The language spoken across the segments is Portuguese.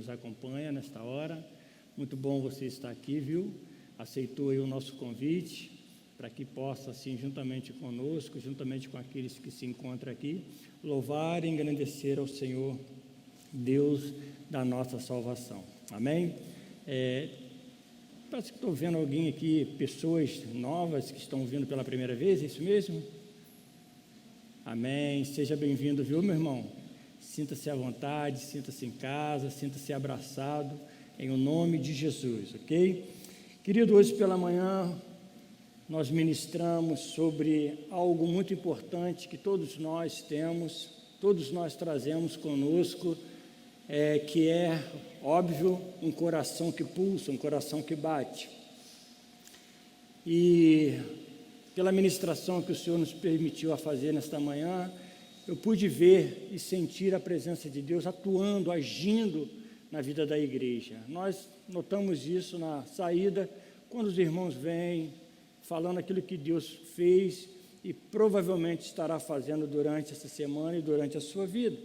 nos acompanha nesta hora. Muito bom você estar aqui, viu? Aceitou aí o nosso convite para que possa, assim, juntamente conosco, juntamente com aqueles que se encontram aqui, louvar e engrandecer ao Senhor, Deus da nossa salvação. Amém? Parece que estou vendo alguém aqui, pessoas novas que estão vindo pela primeira vez, é isso mesmo? Amém. Seja bem-vindo, viu, meu irmão? Sinta-se à vontade, sinta-se em casa, sinta-se abraçado, em o nome de Jesus, ok? Querido, hoje pela manhã nós ministramos sobre algo muito importante que todos nós temos, todos nós trazemos conosco, que é, óbvio, um coração que pulsa, um coração que bate. E pela ministração que o Senhor nos permitiu a fazer nesta manhã, eu pude ver e sentir a presença de Deus atuando, agindo na vida da igreja. Nós notamos isso na saída, quando os irmãos vêm falando aquilo que Deus fez e provavelmente estará fazendo durante essa semana e durante a sua vida.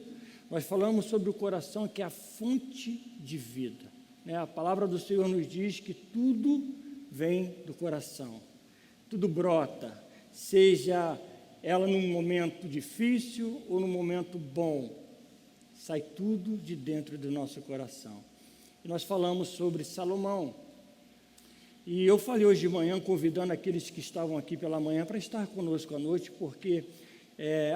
Nós falamos sobre o coração, que é a fonte de vida, né? A palavra do Senhor nos diz que tudo vem do coração, tudo brota, seja ela num momento difícil ou num momento bom, sai tudo de dentro do nosso coração. E nós falamos sobre Salomão, e eu falei hoje de manhã, convidando aqueles que estavam aqui pela manhã para estar conosco à noite, porque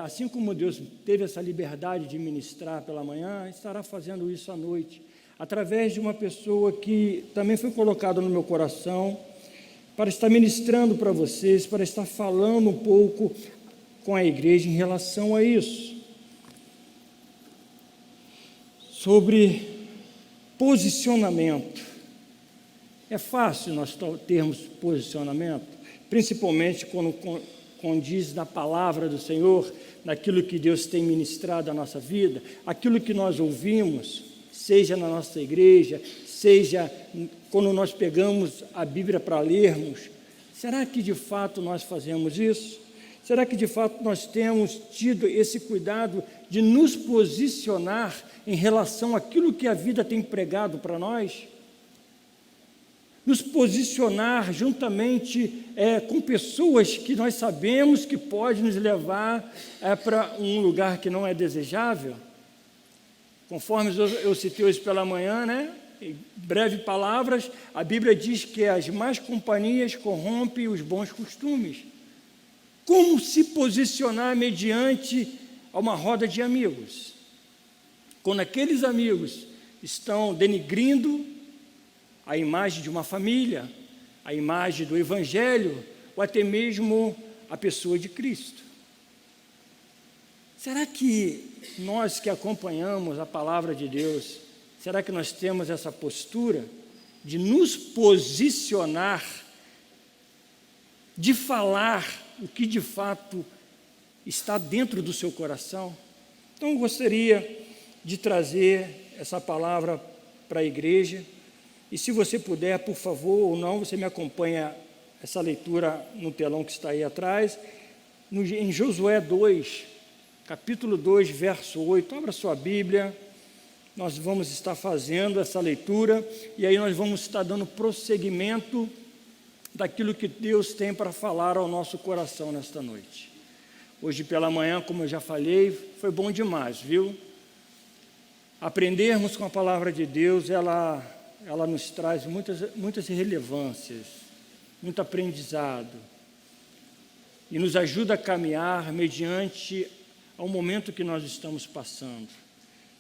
assim como Deus teve essa liberdade de ministrar pela manhã, estará fazendo isso à noite, através de uma pessoa que também foi colocada no meu coração, para estar ministrando para vocês, para estar falando um pouco com a igreja em relação a isso, sobre posicionamento. É fácil nós termos posicionamento, principalmente quando condiz na palavra do Senhor, naquilo que Deus tem ministrado à nossa vida, aquilo que nós ouvimos, seja na nossa igreja, seja quando nós pegamos a Bíblia para lermos. Será que de fato nós fazemos isso? Será que de fato nós temos tido esse cuidado de nos posicionar em relação àquilo que a vida tem pregado para nós? Nos posicionar juntamente com pessoas que nós sabemos que podem nos levar para um lugar que não é desejável? Conforme eu citei hoje pela manhã, né? Em breve palavras, a Bíblia diz que as más companhias corrompem os bons costumes. Como se posicionar mediante uma roda de amigos? Quando aqueles amigos estão denigrindo a imagem de uma família, a imagem do Evangelho, ou até mesmo a pessoa de Cristo. Será que nós que acompanhamos a palavra de Deus, será que nós temos essa postura de nos posicionar, de falar o que de fato está dentro do seu coração? Então, eu gostaria de trazer essa palavra para a igreja. E se você puder, por favor, ou não, você me acompanha essa leitura no telão que está aí atrás, em Josué 2, capítulo 2, verso 8, abra sua Bíblia, nós vamos estar fazendo essa leitura, e aí nós vamos estar dando prosseguimento daquilo que Deus tem para falar ao nosso coração nesta noite. Hoje pela manhã, como eu já falei, foi bom demais, viu? Aprendermos com a palavra de Deus, ela nos traz muitas relevâncias, muito aprendizado, e nos ajuda a caminhar mediante ao momento que nós estamos passando.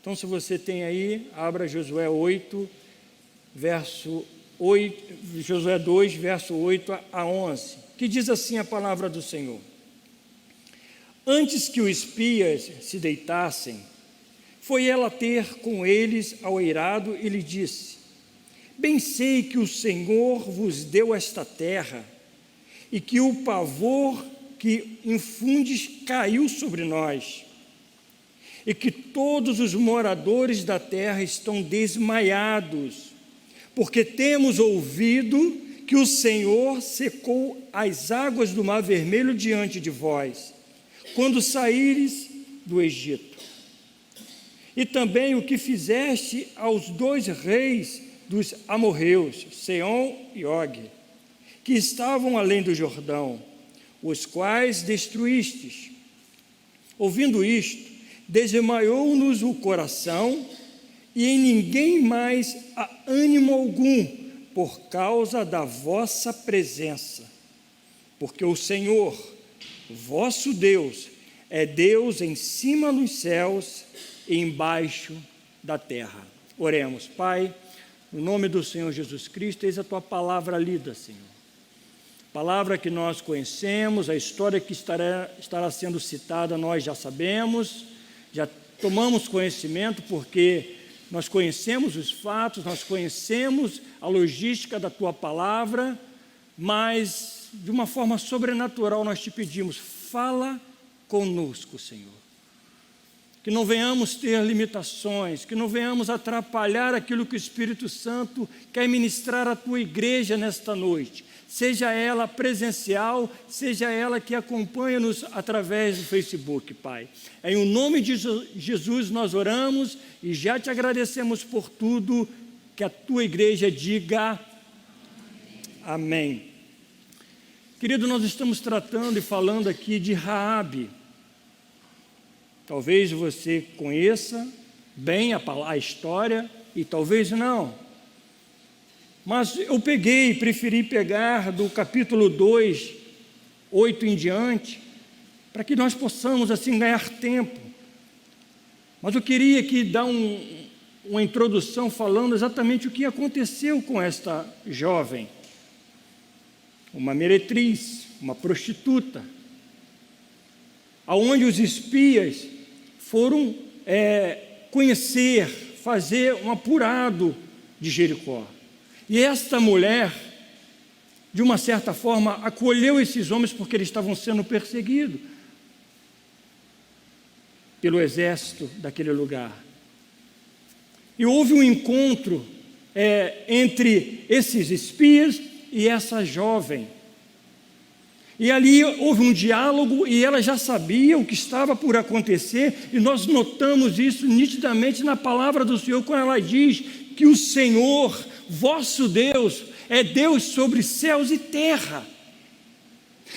Então, se você tem aí, abra Josué 8, Josué 2, verso 8 a 11, que diz assim a palavra do Senhor: Antes que os espias se deitassem, foi ela ter com eles ao eirado e lhe disse: Bem sei que o Senhor vos deu esta terra, e que o pavor que infundes caiu sobre nós, e que todos os moradores da terra estão desmaiados, porque temos ouvido que o Senhor secou as águas do Mar Vermelho diante de vós, quando saíres do Egito. e também o que fizeste aos 2 reis dos amorreus, Seom e Og, que estavam além do Jordão, os quais destruístes. Ouvindo isto, desmaiou-nos o coração, e em ninguém mais há ânimo algum, por causa da vossa presença. Porque o Senhor, vosso Deus, é Deus em cima nos céus e embaixo da terra. Oremos. Pai, no nome do Senhor Jesus Cristo, eis a tua palavra lida, Senhor. Palavra que nós conhecemos, a história que estará sendo citada, nós já sabemos, já tomamos conhecimento, porque nós conhecemos os fatos, nós conhecemos a logística da tua palavra, mas de uma forma sobrenatural nós te pedimos, fala conosco, Senhor. Que não venhamos ter limitações, que não venhamos atrapalhar aquilo que o Espírito Santo quer ministrar à tua igreja nesta noite. Seja ela presencial, seja ela que acompanha-nos através do Facebook, Pai. Em o nome de Jesus nós oramos e já te agradecemos por tudo, que a tua igreja diga amém. Querido, nós estamos tratando e falando aqui de Raabe. Talvez você conheça bem a história e talvez não. Mas eu preferi pegar do capítulo 2, 8 em diante, para que nós possamos assim ganhar tempo. Mas eu queria aqui dar uma introdução falando exatamente o que aconteceu com esta jovem. Uma meretriz, uma prostituta, aonde os espias foram conhecer, fazer um apurado de Jericó. E esta mulher, de uma certa forma, acolheu esses homens porque eles estavam sendo perseguidos pelo exército daquele lugar. E houve um encontro entre esses espias e essa jovem. E ali houve um diálogo e ela já sabia o que estava por acontecer, e nós notamos isso nitidamente na palavra do Senhor, quando ela diz que o Senhor, vosso Deus, é Deus sobre céus e terra.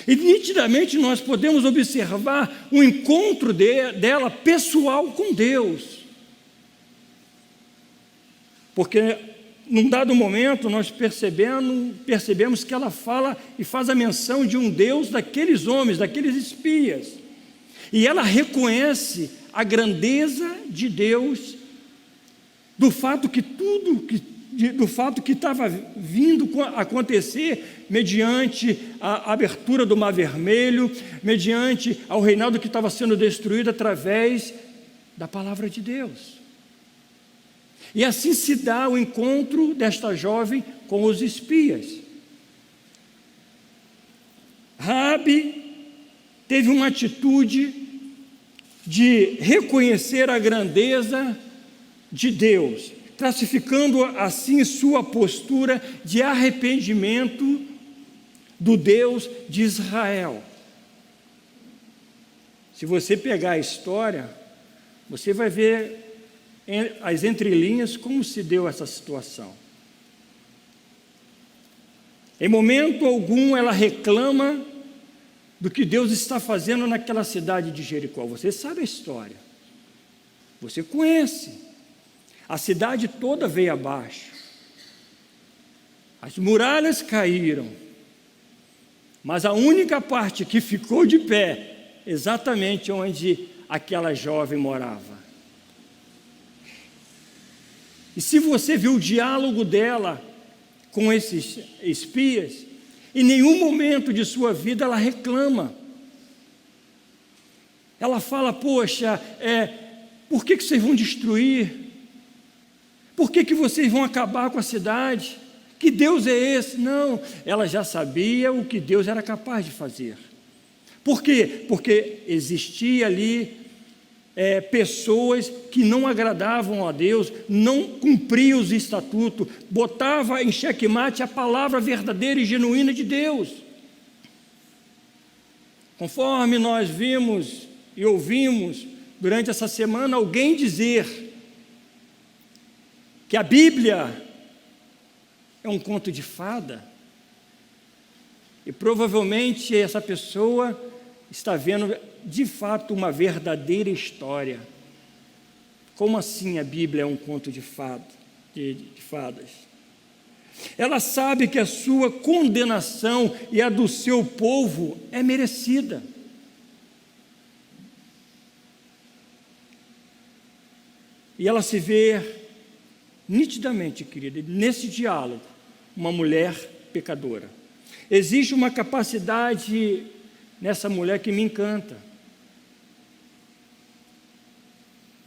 E nitidamente nós podemos observar o encontro dela pessoal com Deus. Porque num dado momento nós percebemos que ela fala e faz a menção de um Deus daqueles homens, daqueles espias. E ela reconhece a grandeza de Deus, do fato que estava vindo a acontecer mediante a abertura do Mar Vermelho, mediante ao reinado que estava sendo destruído através da palavra de Deus. E assim se dá o encontro desta jovem com os espias. Raabe teve uma atitude de reconhecer a grandeza de Deus, classificando assim sua postura de arrependimento do Deus de Israel. Se você pegar a história, você vai ver as entrelinhas como se deu essa situação. Em momento algum ela reclama do que Deus está fazendo naquela cidade de Jericó. Você sabe a história, você conhece. A cidade toda veio abaixo, as muralhas caíram, mas a única parte que ficou de pé, exatamente onde aquela jovem morava. E se você viu o diálogo dela com esses espias, em nenhum momento de sua vida ela reclama. Ela fala, poxa, por que vocês vão destruir? Por que vocês vão acabar com a cidade? Que Deus é esse? Não, ela já sabia o que Deus era capaz de fazer. Por quê? Porque existia ali pessoas que não agradavam a Deus, não cumpriam os estatutos, botava em xeque-mate a palavra verdadeira e genuína de Deus. Conforme nós vimos e ouvimos durante essa semana, alguém dizer que a Bíblia é um conto de fada, e provavelmente essa pessoa está vendo de fato uma verdadeira história. Como assim a Bíblia é um conto de fadas? Ela sabe que a sua condenação e a do seu povo é merecida. E ela se vê nitidamente, querida, nesse diálogo, uma mulher pecadora. Existe uma capacidade nessa mulher que me encanta.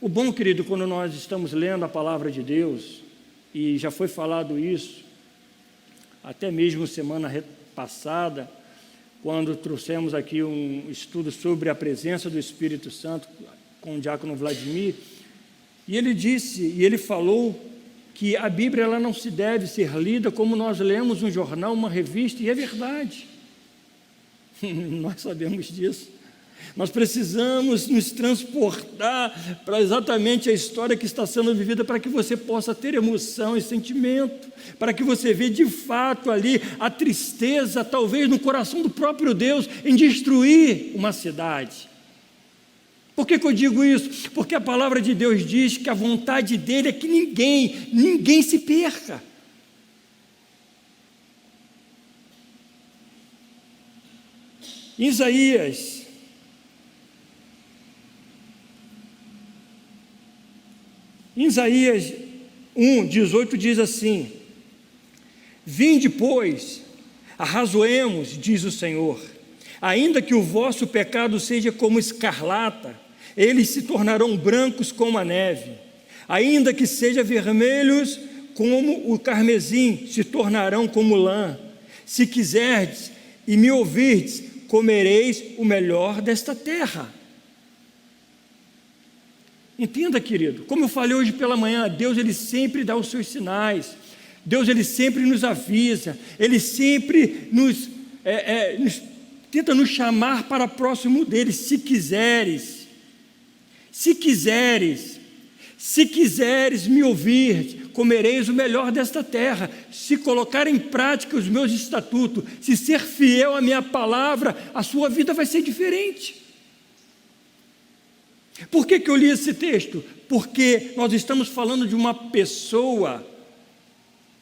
O bom, querido, quando nós estamos lendo a palavra de Deus, e já foi falado isso, até mesmo semana passada, quando trouxemos aqui um estudo sobre a presença do Espírito Santo com o diácono Vladimir, e ele disse, e ele falou que a Bíblia ela não se deve ser lida como nós lemos um jornal, uma revista, e é verdade. Nós sabemos disso. Nós precisamos nos transportar para exatamente a história que está sendo vivida, para que você possa ter emoção e sentimento, para que você veja de fato ali a tristeza, talvez no coração do próprio Deus, em destruir uma cidade. Por que eu digo isso? Porque a palavra de Deus diz que a vontade dele é que ninguém se perca. Isaías 1:18 diz assim: vinde, pois, arrazoemos, diz o Senhor, ainda que o vosso pecado seja como escarlata, eles se tornarão brancos como a neve, ainda que sejam vermelhos como o carmesim, se tornarão como lã. Se quiserdes e me ouvirdes, comereis o melhor desta terra. Entenda, querido, como eu falei hoje pela manhã, Deus ele sempre dá os seus sinais, Deus ele sempre nos avisa, Ele sempre tenta nos chamar para próximo dele. Se quiseres me ouvir, comereis o melhor desta terra. Se colocar em prática os meus estatutos, se ser fiel à minha palavra, a sua vida vai ser diferente. Por que eu li esse texto? Porque nós estamos falando de uma pessoa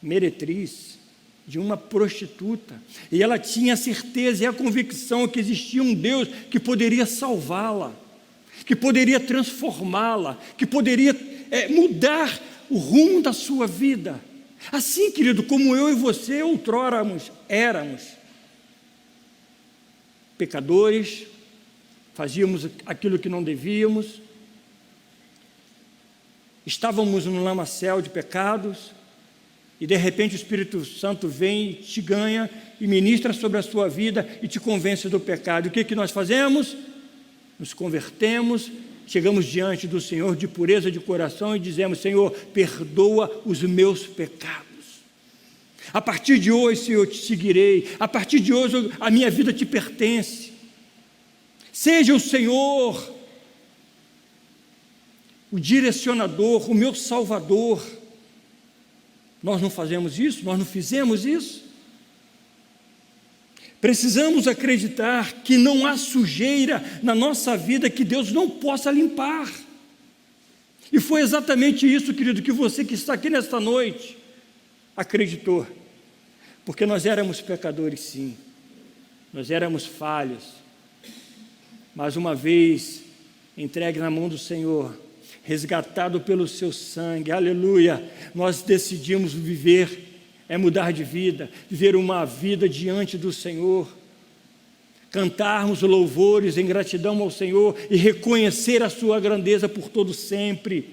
meretriz, de uma prostituta, e ela tinha a certeza e a convicção que existia um Deus que poderia salvá-la, que poderia transformá-la, que poderia mudar o rumo da sua vida. Assim, querido, como eu e você outrora éramos pecadores, fazíamos aquilo que não devíamos, estávamos num lamaçal de pecados, e de repente o Espírito Santo vem e te ganha e ministra sobre a sua vida e te convence do pecado. E o que nós fazemos? Nos convertemos, chegamos diante do Senhor de pureza de coração e dizemos: Senhor, perdoa os meus pecados. A partir de hoje, Senhor, eu te seguirei. A partir de hoje, a minha vida te pertence. Seja o Senhor o direcionador, o meu salvador. Nós não fazemos isso? Nós não fizemos isso? Precisamos acreditar que não há sujeira na nossa vida que Deus não possa limpar. E foi exatamente isso, querido, que você que está aqui nesta noite acreditou. Porque nós éramos pecadores, sim. Nós éramos falhos. Mas uma vez entregue na mão do Senhor, resgatado pelo seu sangue, aleluia, nós decidimos viver, mudar de vida, viver uma vida diante do Senhor, cantarmos louvores em gratidão ao Senhor e reconhecer a sua grandeza por todo sempre.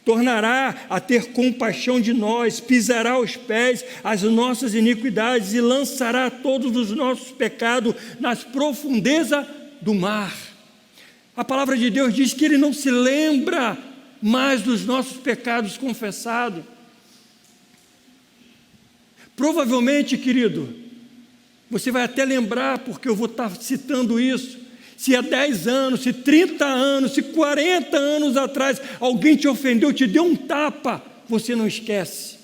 Tornará a ter compaixão de nós, pisará aos pés as nossas iniquidades e lançará todos os nossos pecados nas profundezas do mar. A palavra de Deus diz que Ele não se lembra mais dos nossos pecados confessados. Provavelmente, querido, você vai até lembrar, porque eu vou estar citando isso, Se há 10 anos, se 30 anos, se 40 anos atrás alguém te ofendeu, te deu um tapa, você não esquece.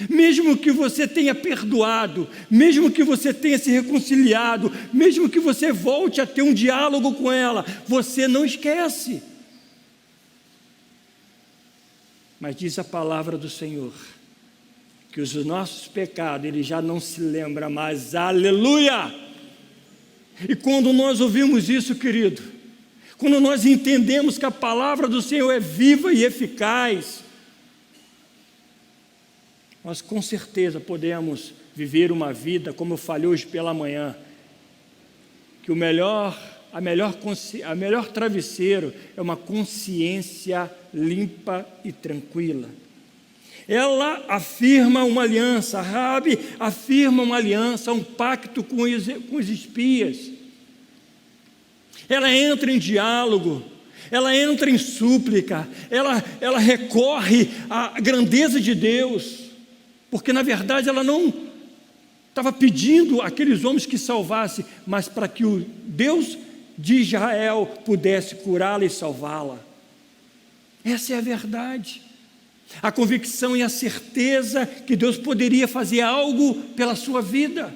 Mesmo que você tenha perdoado, mesmo que você tenha se reconciliado, mesmo que você volte a ter um diálogo com ela, você não esquece. Mas diz a palavra do Senhor, que os nossos pecados, Ele já não se lembra mais, aleluia! E quando nós ouvimos isso, querido, quando nós entendemos que a palavra do Senhor é viva e eficaz, nós com certeza podemos viver uma vida, como eu falei hoje pela manhã, que a melhor travesseiro é uma consciência limpa e tranquila. Ela afirma uma aliança, Raabe afirma uma aliança, um pacto com os espias. Ela entra em diálogo, ela entra em súplica, ela recorre à grandeza de Deus, porque na verdade ela não estava pedindo àqueles homens que salvasse, mas para que o Deus de Israel pudesse curá-la e salvá-la. Essa é a verdade. A convicção e a certeza que Deus poderia fazer algo pela sua vida.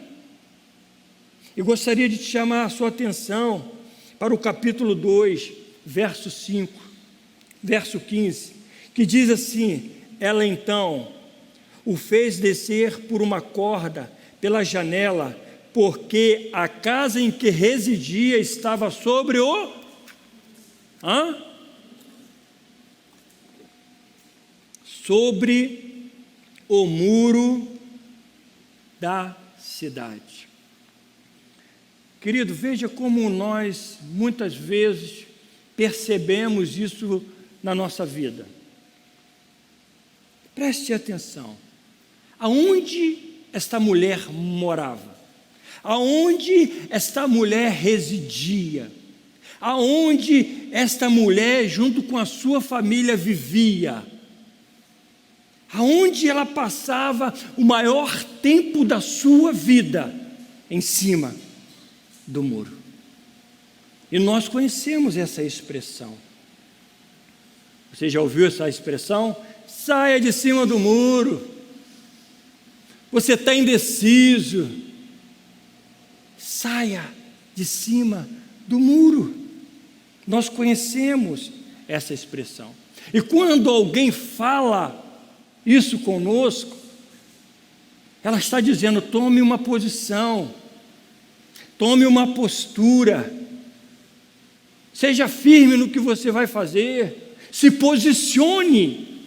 Eu gostaria de te chamar a sua atenção para o capítulo 2, verso 5, verso 15, que diz assim: ela então o fez descer por uma corda pela janela, porque a casa em que residia estava sobre sobre o muro da cidade. Querido, veja como nós muitas vezes percebemos isso na nossa vida. Preste atenção. Aonde esta mulher morava? Aonde esta mulher residia? Aonde esta mulher, junto com a sua família, vivia? Aonde ela passava o maior tempo da sua vida? Em cima do muro. E nós conhecemos essa expressão. Você já ouviu essa expressão? Saia de cima do muro. Você está indeciso. Saia de cima do muro. Nós conhecemos essa expressão. E quando alguém fala isso conosco, ela está dizendo: tome uma posição, tome uma postura, seja firme no que você vai fazer, se posicione.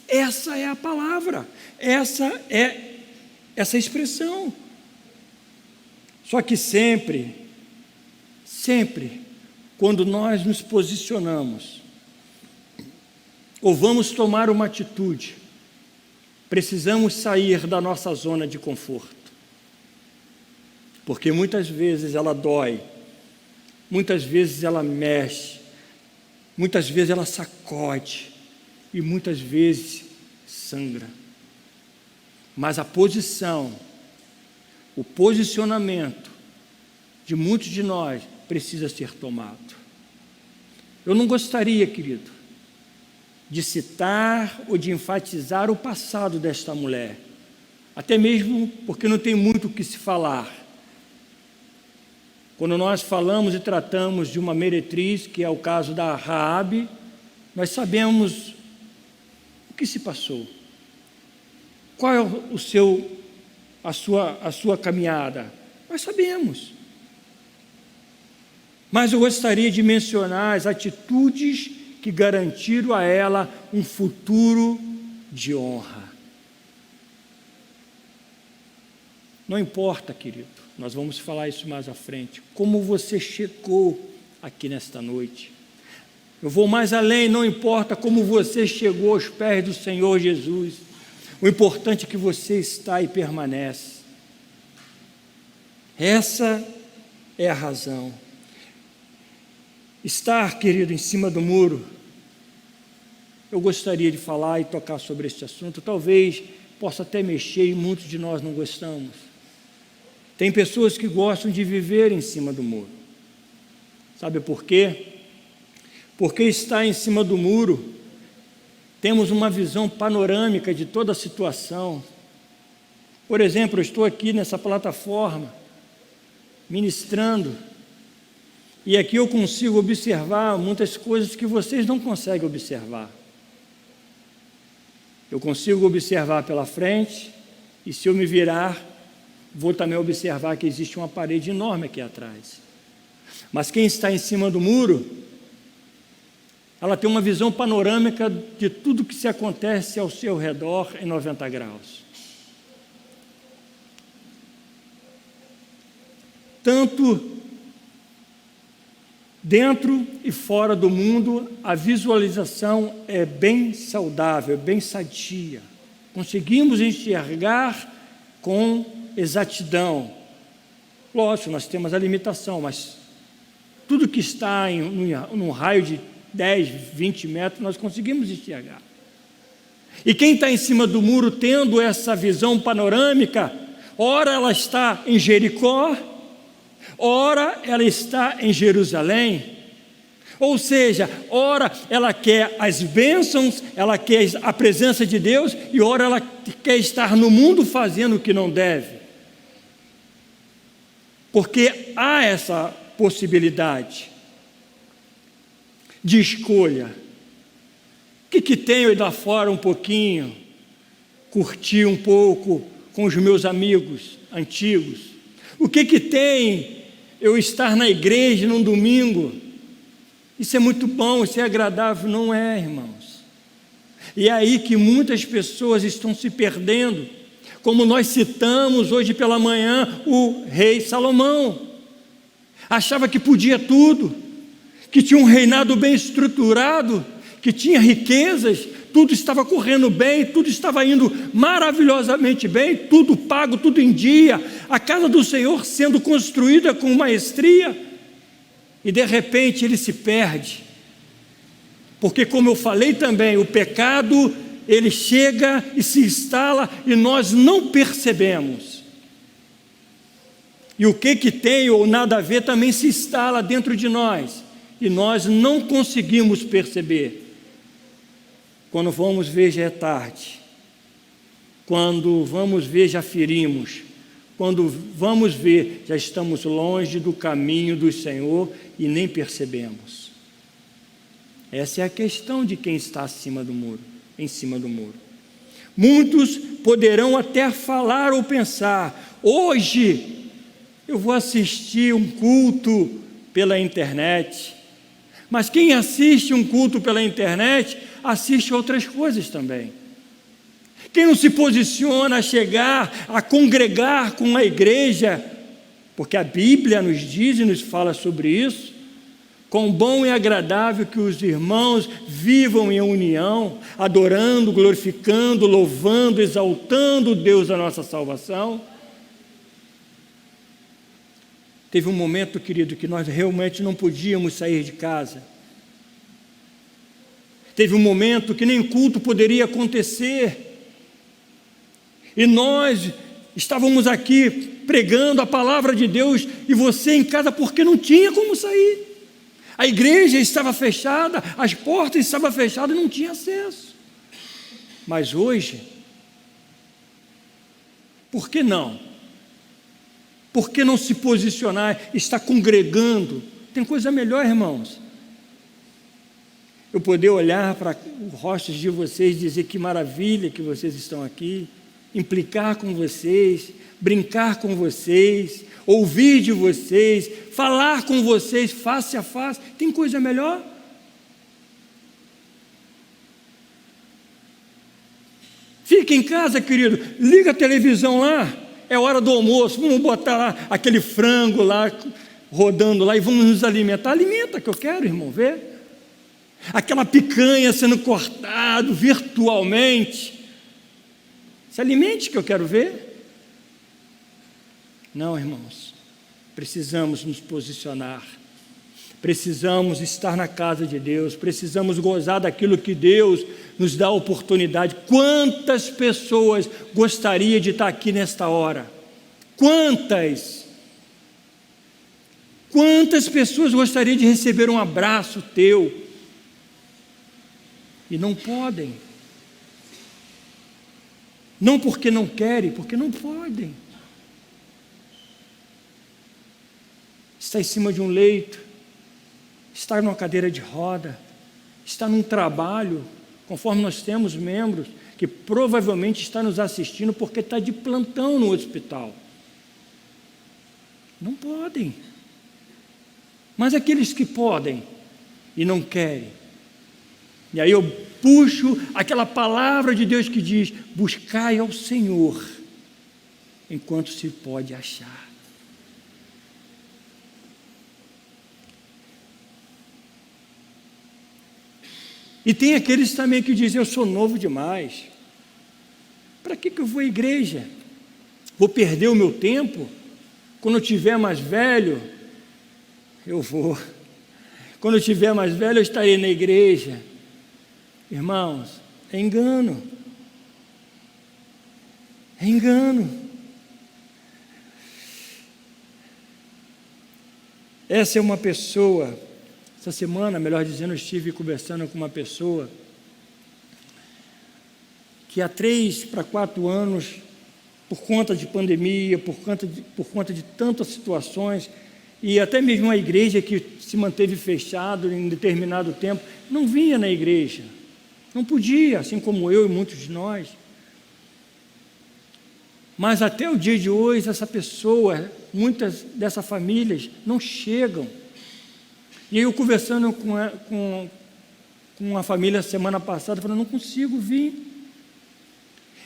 Essa é a palavra, essa é essa expressão. Só que sempre, quando nós nos posicionamos, ou vamos tomar uma atitude, precisamos sair da nossa zona de conforto, porque muitas vezes ela dói, muitas vezes ela mexe, muitas vezes ela sacode e muitas vezes sangra. Mas a posição, o posicionamento de muitos de nós precisa ser tomado. Eu não gostaria, querido, de citar ou de enfatizar o passado desta mulher, até mesmo porque não tem muito o que se falar. Quando nós falamos e tratamos de uma meretriz, que é o caso da Raabe, nós sabemos o que se passou. Qual é a sua caminhada? Nós sabemos. Mas eu gostaria de mencionar as atitudes que garantiram a ela um futuro de honra. Não importa, querido, nós vamos falar isso mais à frente, como você chegou aqui nesta noite. Eu vou mais além, não importa como você chegou aos pés do Senhor Jesus, o importante é que você está e permanece. Essa é a razão. Estar, querido, em cima do muro, eu gostaria de falar e tocar sobre este assunto, talvez possa até mexer e muitos de nós não gostamos. Tem pessoas que gostam de viver em cima do muro. Sabe por quê? Porque está em cima do muro, temos uma visão panorâmica de toda a situação. Por exemplo, eu estou aqui nessa plataforma, ministrando, e aqui eu consigo observar muitas coisas que vocês não conseguem observar. Eu consigo observar pela frente, e se eu me virar, vou também observar que existe uma parede enorme aqui atrás. Mas quem está em cima do muro, ela tem uma visão panorâmica de tudo que se acontece ao seu redor em 90 graus. Tanto dentro e fora do mundo, a visualização é bem saudável, bem sadia. Conseguimos enxergar com exatidão. Lógico, nós temos a limitação, mas tudo que está num raio de 10, 20 metros, nós conseguimos enxergar. E quem está em cima do muro tendo essa visão panorâmica, ora ela está em Jericó, ora ela está em Jerusalém. Ou seja, ora ela quer as bênçãos, ela quer a presença de Deus, e ora ela quer estar no mundo fazendo o que não deve. Porque há essa possibilidade de escolha. O que tenho eu ir lá fora um pouquinho, curtir um pouco com os meus amigos antigos? O que tem eu estar na igreja num domingo? Isso é muito bom, isso é agradável. Não é, irmãos. E é aí que muitas pessoas estão se perdendo. Como nós citamos hoje pela manhã, o rei Salomão achava que podia tudo, que tinha um reinado bem estruturado, que tinha riquezas, tudo estava correndo bem, tudo estava indo maravilhosamente bem, tudo pago, tudo em dia, a casa do Senhor sendo construída com maestria, e de repente ele se perde, porque, como eu falei também, o pecado, ele chega e se instala e nós não percebemos. E o que tem ou nada a ver também se instala dentro de nós e nós não conseguimos perceber. Quando vamos ver já é tarde, quando vamos ver já ferimos, quando vamos ver já estamos longe do caminho do Senhor e nem percebemos. Essa é a questão de quem está acima do muro, em cima do muro. Muitos poderão até falar ou pensar: hoje eu vou assistir um culto pela internet. Mas quem assiste um culto pela internet, assiste outras coisas também. Quem não se posiciona a chegar, a congregar com a igreja, porque a Bíblia nos diz e nos fala sobre isso, quão bom e agradável que os irmãos vivam em união, adorando, glorificando, louvando, exaltando o Deus da nossa salvação. Teve um momento, querido, que nós realmente não podíamos sair de casa. Teve um momento que nem culto poderia acontecer. E nós estávamos aqui pregando a palavra de Deus e você em casa porque não tinha como sair. A igreja estava fechada, as portas estavam fechadas e não tinha acesso. Mas hoje, por que não? Por que não se posicionar, estar congregando? Tem coisa melhor, irmãos. Eu poder olhar para os rostos de vocês e dizer que maravilha que vocês estão aqui, implicar com vocês, brincar com vocês, ouvir de vocês, falar com vocês face a face. Tem coisa melhor? Fica em casa, querido, liga a televisão lá. É hora do almoço, vamos botar lá aquele frango lá, rodando lá e vamos nos alimentar. Alimenta que eu quero, irmão, ver. Aquela picanha sendo cortada virtualmente. Se alimente que eu quero ver. Não, irmãos, precisamos nos posicionar. Precisamos estar na casa de Deus, precisamos gozar daquilo que Deus nos dá a oportunidade. Quantas pessoas gostariam de estar aqui nesta hora? Quantas? Quantas pessoas gostariam de receber um abraço teu e não podem? Não porque não querem, porque não podem. Está em cima de um leito, está numa cadeira de roda, está num trabalho, conforme nós temos membros que provavelmente está nos assistindo porque está de plantão no hospital. Não podem. Mas aqueles que podem e não querem, e aí eu puxo aquela palavra de Deus que diz: buscai ao Senhor enquanto se pode achar. E tem aqueles também que dizem: eu sou novo demais, para que eu vou à igreja? Vou perder o meu tempo? Quando eu tiver mais velho, eu vou. Quando eu tiver mais velho, eu estarei na igreja. Irmãos, é engano. É engano. Essa é uma pessoa. Essa semana, melhor dizendo, eu estive conversando com uma pessoa que há 3 para 4 anos, por conta de pandemia, por conta de tantas situações, e até mesmo a igreja que se manteve fechada em determinado tempo, não vinha na igreja, não podia, assim como eu e muitos de nós. Mas até o dia de hoje, essa pessoa, muitas dessas famílias não chegam. E eu conversando com uma família semana passada, falando: não consigo vir.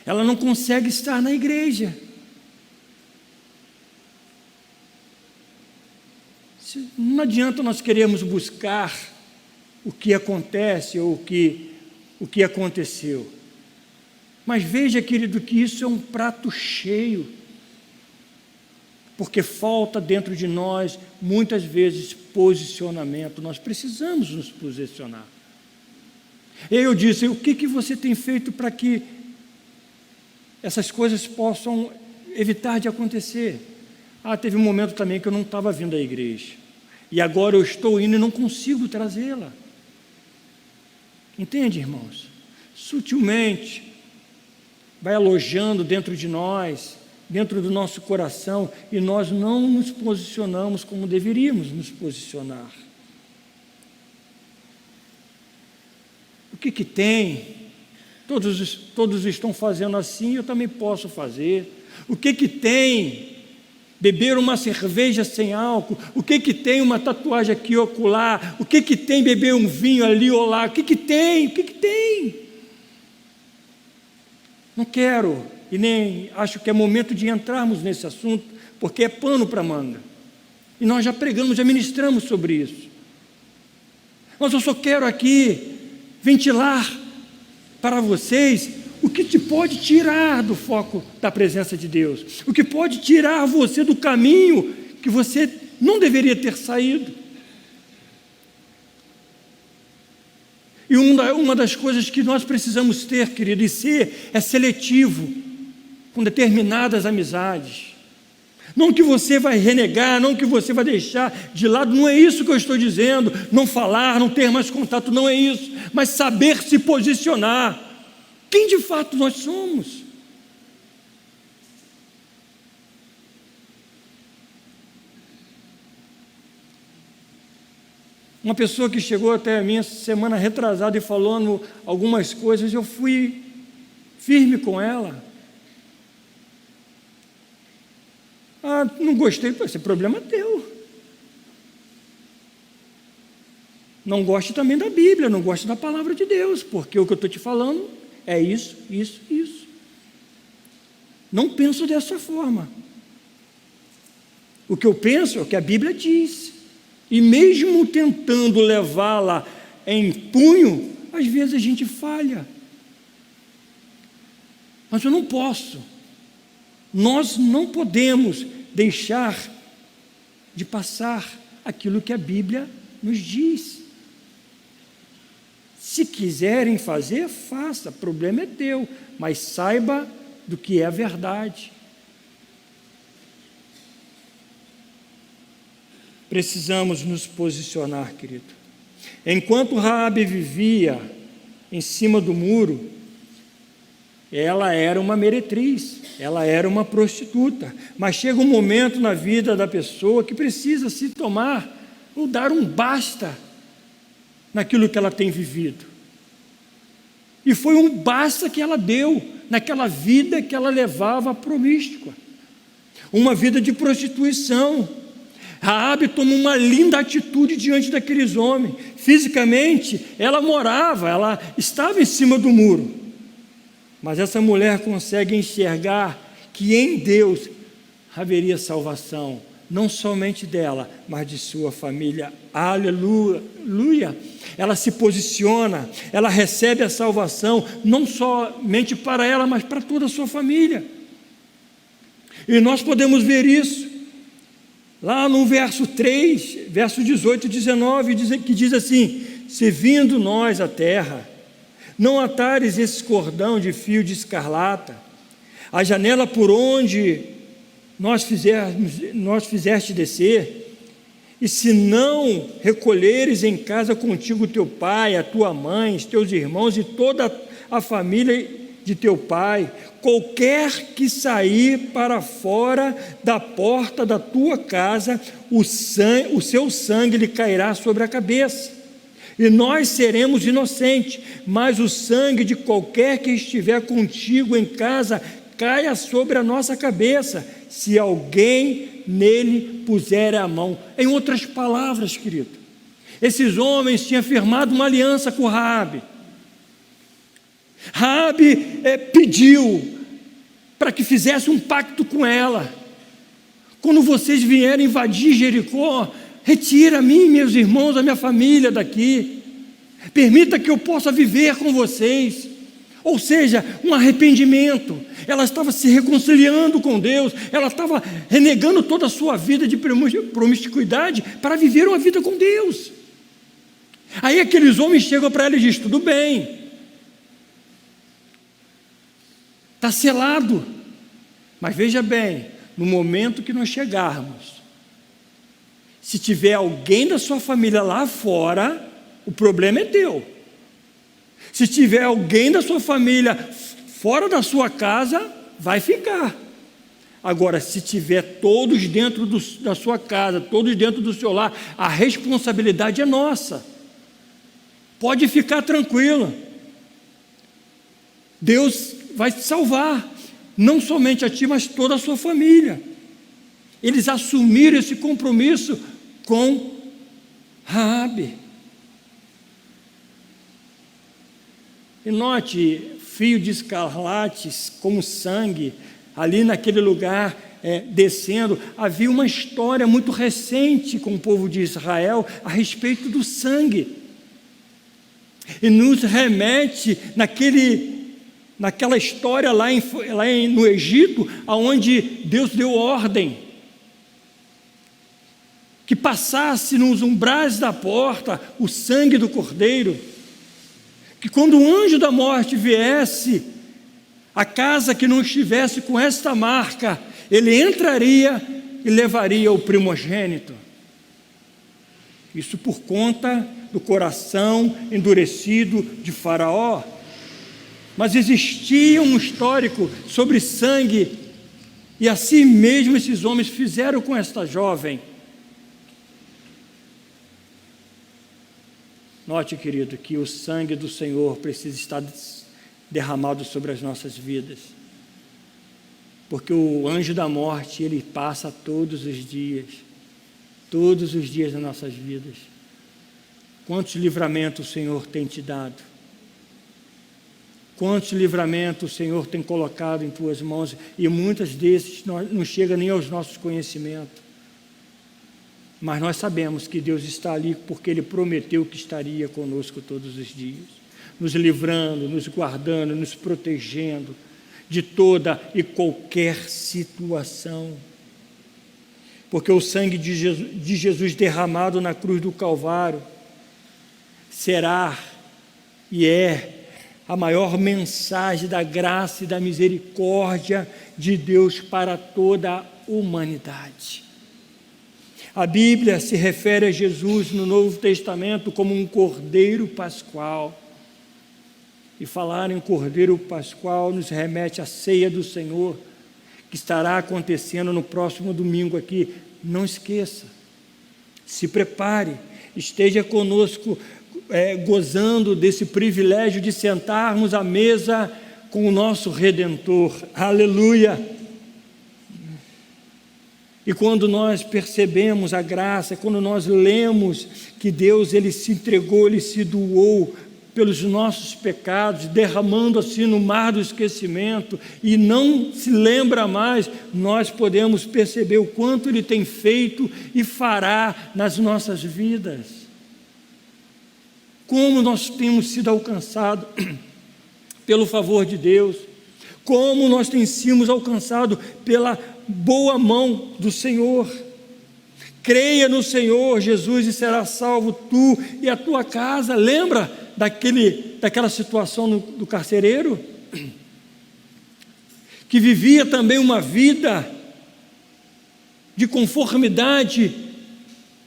Ela não consegue estar na igreja. Não adianta nós queremos buscar o que acontece ou o que aconteceu. Mas veja, querido, que isso é um prato cheio, porque falta dentro de nós, muitas vezes, posicionamento. Nós precisamos nos posicionar. E aí eu disse: o que você tem feito para que essas coisas possam evitar de acontecer? Teve um momento também que eu não estava vindo à igreja, e agora eu estou indo e não consigo trazê-la. Entende, irmãos? Sutilmente, vai alojando dentro de nós, dentro do nosso coração, e nós não nos posicionamos como deveríamos nos posicionar. O que tem? Todos estão fazendo assim, eu também posso fazer. O que tem? Beber uma cerveja sem álcool. O que tem? Uma tatuagem aqui ou acolá. O que tem? Beber um vinho ali ou lá. O que tem? O que tem? Não quero, e nem acho que é momento de entrarmos nesse assunto, porque é pano para manga. E nós já pregamos, já ministramos sobre isso. Mas eu só quero aqui ventilar para vocês o que te pode tirar do foco da presença de Deus, o que pode tirar você do caminho que você não deveria ter saído. E uma das coisas que nós precisamos ter, querido, e ser, é seletivo com determinadas amizades. Não que você vai renegar, não que você vai deixar de lado, não é isso que eu estou dizendo, não falar, não ter mais contato, não é isso, mas saber se posicionar. Quem de fato nós somos? Uma pessoa que chegou até a mim semana retrasada e falando algumas coisas, eu fui firme com ela. Não gostei, esse problema é teu. Não goste também da Bíblia, não goste da palavra de Deus, porque o que eu estou te falando é isso, isso, isso. Não penso dessa forma. O que eu penso é o que a Bíblia diz. E mesmo tentando levá-la em punho, às vezes a gente falha. Mas eu não posso. Nós não podemos deixar de passar aquilo que a Bíblia nos diz. Se quiserem fazer, faça, o problema é teu, mas saiba do que é a verdade. precisamos nos posicionar, querido. Enquanto Raabe vivia em cima do muro, ela era uma meretriz, ela era uma prostituta, mas chega um momento na vida da pessoa que precisa se tomar ou dar um basta naquilo que ela tem vivido. E foi um basta que ela deu naquela vida que ela levava promíscua, uma vida de prostituição. Raabe toma uma linda atitude diante daqueles homens. Fisicamente, ela estava em cima do muro, mas essa mulher consegue enxergar que em Deus haveria salvação, não somente dela, mas de sua família. Aleluia! Ela se posiciona, ela recebe a salvação, não somente para ela, mas para toda a sua família. E nós podemos ver isso lá no verso 3, verso 18 e 19, que diz assim: se vindo nós à terra, não atares esse cordão de fio de escarlata, a janela por onde nós fizeste descer, e se não recolheres em casa contigo teu pai, a tua mãe, os teus irmãos e toda a família de teu pai, qualquer que sair para fora da porta da tua casa, o seu sangue lhe cairá sobre a cabeça, e nós seremos inocentes, mas o sangue de qualquer que estiver contigo em casa caia sobre a nossa cabeça, se alguém nele puser a mão. Em outras palavras, querido, esses homens tinham firmado uma aliança com Raabe. Raabe pediu para que fizesse um pacto com ela: quando vocês vierem invadir Jericó, retira a mim, meus irmãos, a minha família daqui, permita que eu possa viver com vocês. Ou seja, um arrependimento. Ela estava se reconciliando com Deus, ela estava renegando toda a sua vida de promiscuidade para viver uma vida com Deus. Aí aqueles homens chegam para ela e dizem: tudo bem, está selado, mas veja bem, no momento que nós chegarmos, se tiver alguém da sua família lá fora, o problema é teu. Se tiver alguém da sua família fora da sua casa, vai ficar. Agora, se tiver todos dentro da sua casa, todos dentro do seu lar, a responsabilidade é nossa. Pode ficar tranquila. Deus vai te salvar, não somente a ti, mas toda a sua família. Eles assumiram esse compromisso com Raabe. E note, fio de escarlates como sangue, ali naquele lugar descendo. Havia uma história muito recente com o povo de Israel a respeito do sangue, e nos remete naquela história lá no Egito, onde Deus deu ordem que passasse nos umbrais da porta o sangue do cordeiro, que quando o anjo da morte viesse à casa que não estivesse com esta marca, ele entraria e levaria o primogênito. Isso por conta do coração endurecido de Faraó. Mas existia um histórico sobre sangue, e assim mesmo esses homens fizeram com esta jovem. Note, querido, que o sangue do Senhor precisa estar derramado sobre as nossas vidas, porque o anjo da morte, ele passa todos os dias das nossas vidas. Quantos livramentos o Senhor tem te dado? Quantos livramentos o Senhor tem colocado em tuas mãos, e muitos desses não chegam nem aos nossos conhecimentos. Mas nós sabemos que Deus está ali porque Ele prometeu que estaria conosco todos os dias, nos livrando, nos guardando, nos protegendo de toda e qualquer situação. Porque o sangue de Jesus derramado na cruz do Calvário será e é a maior mensagem da graça e da misericórdia de Deus para toda a humanidade. A Bíblia se refere a Jesus no Novo Testamento como um Cordeiro Pascual. E falar em Cordeiro Pascual nos remete à ceia do Senhor, que estará acontecendo no próximo domingo aqui. Não esqueça, se prepare, esteja conosco, gozando desse privilégio de sentarmos à mesa com o nosso Redentor. Aleluia! E quando nós percebemos a graça, quando nós lemos que Deus ele se entregou, ele se doou pelos nossos pecados, derramando assim no mar do esquecimento, e não se lembra mais, nós podemos perceber o quanto Ele tem feito e fará nas nossas vidas. Como nós temos sido alcançados pelo favor de Deus, como nós temos alcançado pela boa mão do Senhor. Creia no Senhor Jesus e será salvo tu e a tua casa. Lembra daquela situação do carcereiro? Que vivia também uma vida de conformidade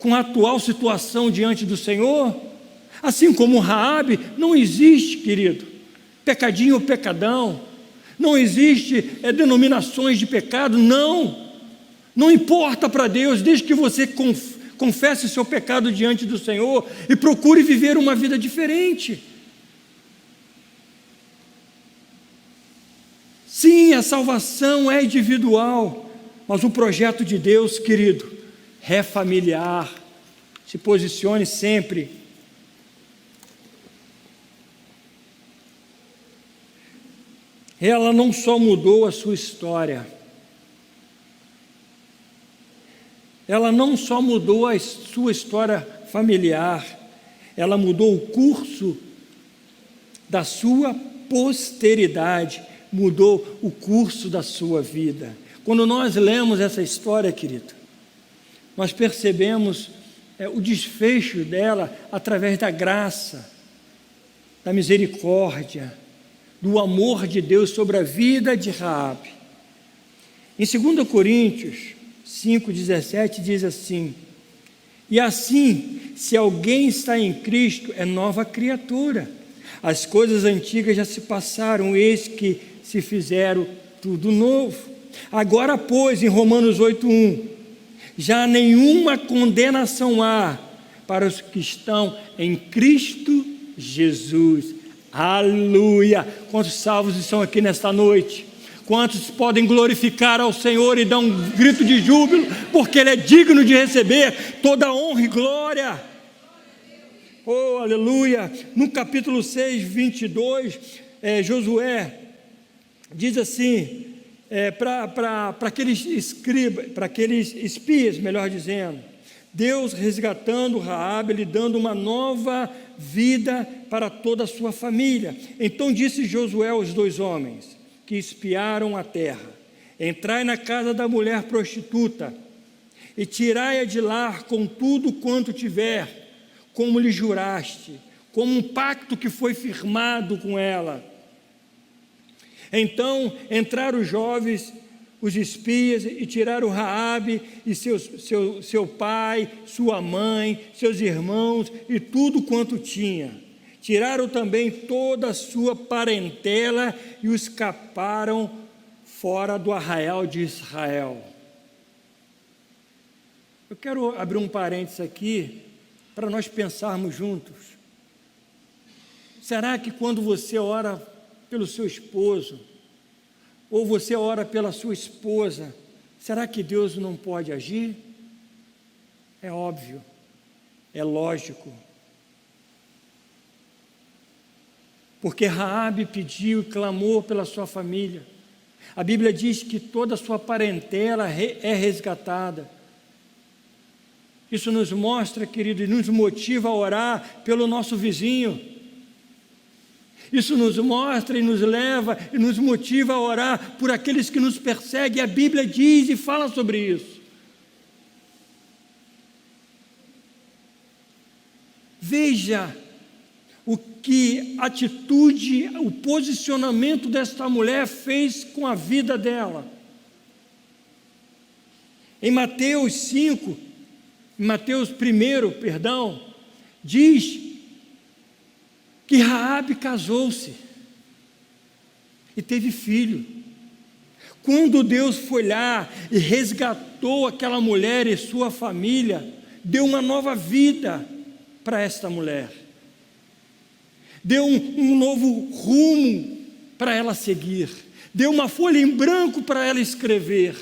com a atual situação diante do Senhor. Assim como Raabe, não existe, querido, pecadinho ou pecadão. Não existe denominações de pecado, não importa para Deus, desde que você confesse o seu pecado diante do Senhor e procure viver uma vida diferente. Sim, a salvação é individual, mas o projeto de Deus, querido, é familiar. Se posicione sempre. Ela não só mudou a sua história, ela não só mudou a sua história familiar, ela mudou o curso da sua posteridade, mudou o curso da sua vida. Quando nós lemos essa história, querido, nós percebemos o desfecho dela através da graça, da misericórdia, do amor de Deus sobre a vida de Raabe. Em 2 Coríntios 5,17 diz assim: e assim, se alguém está em Cristo, é nova criatura. As coisas antigas já se passaram, eis que se fizeram tudo novo. Agora, pois, em Romanos 8,1, já nenhuma condenação há para os que estão em Cristo Jesus. Aleluia! Quantos salvos estão aqui nesta noite? Quantos podem glorificar ao Senhor e dar um grito de júbilo, porque Ele é digno de receber toda a honra e glória? Oh, aleluia! No capítulo 6, 22, Josué diz assim, para aqueles espias, melhor dizendo, Deus resgatando Raabe, lhe dando uma nova vida para toda a sua família. Então disse Josué aos 2 homens que espiaram a terra: entrai na casa da mulher prostituta e tirai-a de lá com tudo quanto tiver, como lhe juraste, como um pacto que foi firmado com ela. Então entraram os jovens, os espias, e tiraram Raabe e seu pai, sua mãe, seus irmãos e tudo quanto tinha. Tiraram também toda a sua parentela e o escaparam fora do arraial de Israel. Eu quero abrir um parênteses aqui para nós pensarmos juntos. Será que quando você ora pelo seu esposo, ou você ora pela sua esposa, será que Deus não pode agir? É óbvio, é lógico. Porque Raabe pediu e clamou pela sua família. A Bíblia diz que toda a sua parentela é resgatada. Isso nos mostra, querido, e nos motiva a orar pelo nosso vizinho. Isso nos mostra e nos leva e nos motiva a orar por aqueles que nos perseguem. A Bíblia diz e fala sobre isso. Veja o que a atitude, o posicionamento desta mulher fez com a vida dela. Em Mateus 5, Mateus 1, diz que Raabe casou-se e teve filho. Quando Deus foi lá e resgatou aquela mulher e sua família, deu uma nova vida para esta mulher, deu um novo rumo para ela seguir, deu uma folha em branco para ela escrever.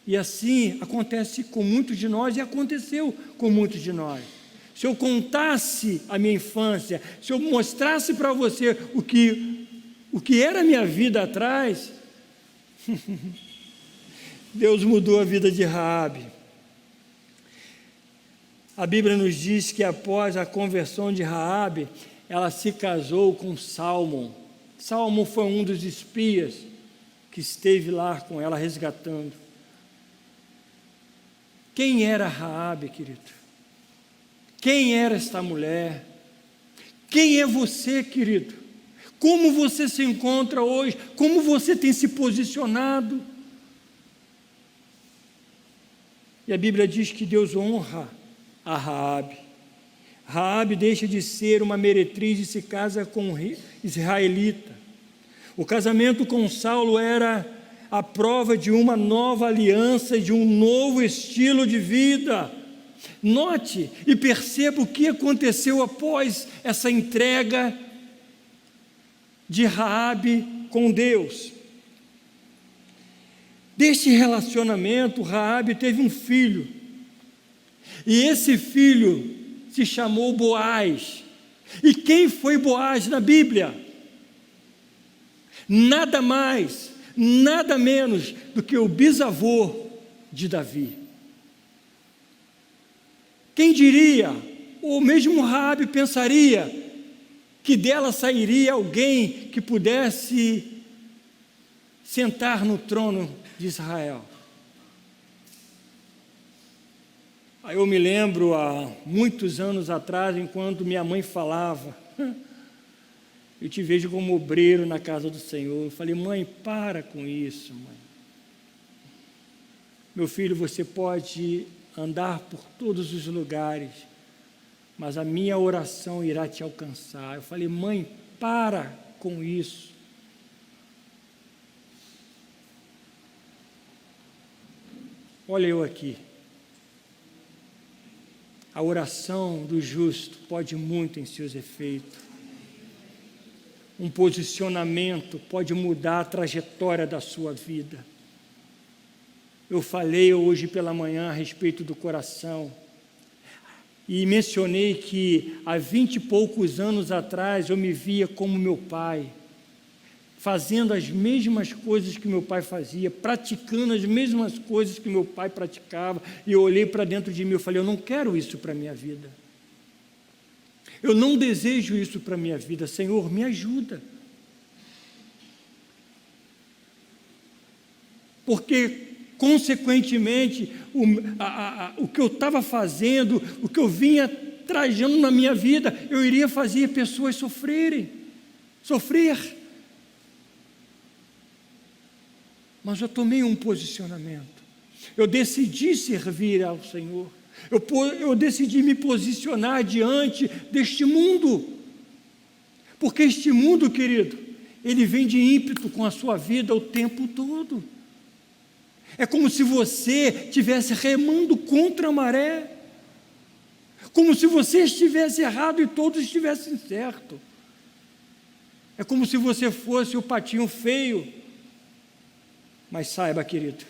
E assim acontece com muitos de nós, e aconteceu com muitos de nós. Se eu contasse a minha infância, se eu mostrasse para você o que era a minha vida atrás, Deus mudou a vida de Raabe. A Bíblia nos diz que após a conversão de Raabe, ela se casou com Salmão. Salmão foi um dos espias que esteve lá com ela resgatando. Quem era Raabe, querido? Quem era esta mulher? Quem é você, querido? Como você se encontra hoje? Como você tem se posicionado? E a Bíblia diz que Deus honra a Raabe. Raabe deixa de ser uma meretriz e se casa com um israelita. O casamento com Saulo era a prova de uma nova aliança, de um novo estilo de vida. Note e perceba o que aconteceu após essa entrega de Raabe com Deus. Deste relacionamento, Raabe teve um filho, e esse filho se chamou Boaz. E quem foi Boaz na Bíblia? Nada mais, nada menos do que o bisavô de Davi. Quem diria, ou mesmo Raabe pensaria, que dela sairia alguém que pudesse sentar no trono de Israel? Aí eu me lembro, há muitos anos atrás, enquanto minha mãe falava, eu te vejo como obreiro na casa do Senhor. Eu falei, mãe, para com isso, mãe. Meu filho, você pode andar por todos os lugares, mas a minha oração irá te alcançar. Eu falei, mãe, para com isso. Olha eu aqui. A oração do justo pode muito em seus efeitos. Um posicionamento pode mudar a trajetória da sua vida. Eu falei hoje pela manhã a respeito do coração e mencionei que há 20 e poucos anos atrás eu me via como meu pai, fazendo as mesmas coisas que meu pai fazia, praticando as mesmas coisas que meu pai praticava, e eu olhei para dentro de mim e falei, eu não quero isso para a minha vida. Eu não desejo isso para a minha vida. Senhor, me ajuda. Porque, consequentemente, o que eu estava fazendo, o que eu vinha trajando na minha vida, eu iria fazer pessoas sofrer. Mas eu tomei um posicionamento. Eu decidi servir ao Senhor. Eu decidi me posicionar diante deste mundo. Porque este mundo, querido, ele vem de ímpeto com a sua vida o tempo todo. É como se você estivesse remando contra a maré. Como se você estivesse errado e todos estivessem certos. É como se você fosse o patinho feio. Mas saiba, querido,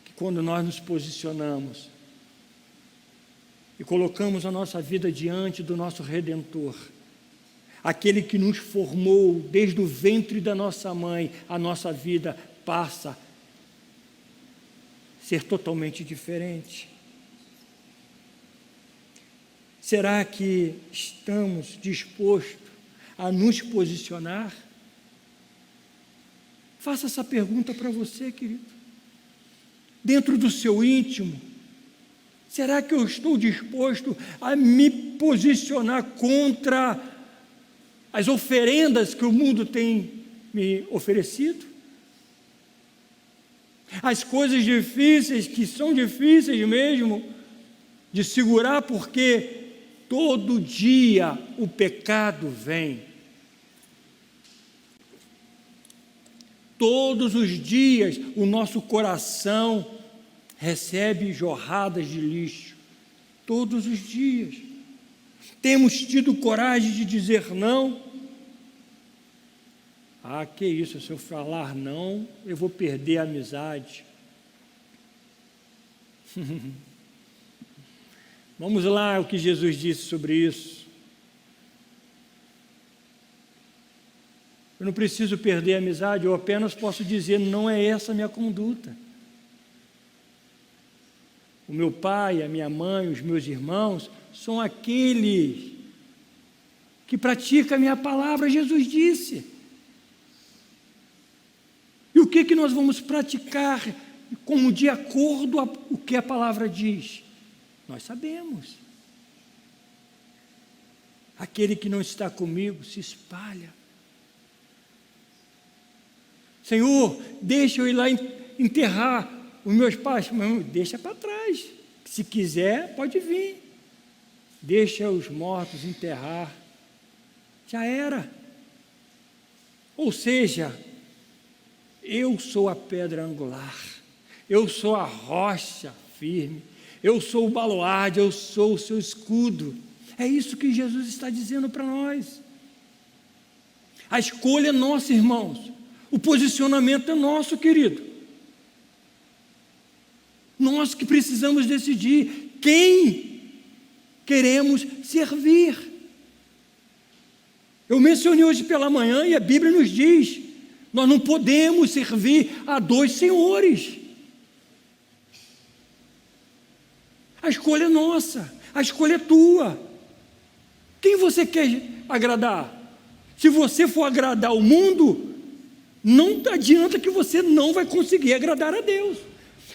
que quando nós nos posicionamos e colocamos a nossa vida diante do nosso Redentor, aquele que nos formou desde o ventre da nossa mãe, a nossa vida passa a ser totalmente diferente. Será que estamos dispostos a nos posicionar? Faça essa pergunta para você, querido. Dentro do seu íntimo, será que eu estou disposto a me posicionar contra as oferendas que o mundo tem me oferecido? As coisas difíceis, que são difíceis mesmo de segurar, porque todo dia o pecado vem. Todos os dias o nosso coração recebe jorradas de lixo. Todos os dias. Temos tido coragem de dizer não? Ah, que isso, se eu falar não, eu vou perder a amizade. Vamos lá, o que Jesus disse sobre isso. Eu não preciso perder a amizade, eu apenas posso dizer, não é essa a minha conduta. O meu pai, a minha mãe, os meus irmãos, são aqueles que praticam a minha palavra, Jesus disse. E o que nós vamos praticar como de acordo com o que a palavra diz? Nós sabemos. Aquele que não está comigo se espalha. Senhor, deixa eu ir lá enterrar os meus pais. Mas deixa para trás. Se quiser, pode vir. Deixa os mortos enterrar. Já era. Ou seja, eu sou a pedra angular, eu sou a rocha firme, eu sou o baluarte, eu sou o seu escudo. É isso que Jesus está dizendo para nós. A escolha é nossa, irmãos. O posicionamento é nosso, querido. Nós que precisamos decidir quem queremos servir. Eu mencionei hoje pela manhã e a Bíblia nos diz, nós não podemos servir a dois senhores. A escolha é nossa, a escolha é tua. Quem você quer agradar? Se você for agradar o mundo, não adianta que você não vai conseguir agradar a Deus.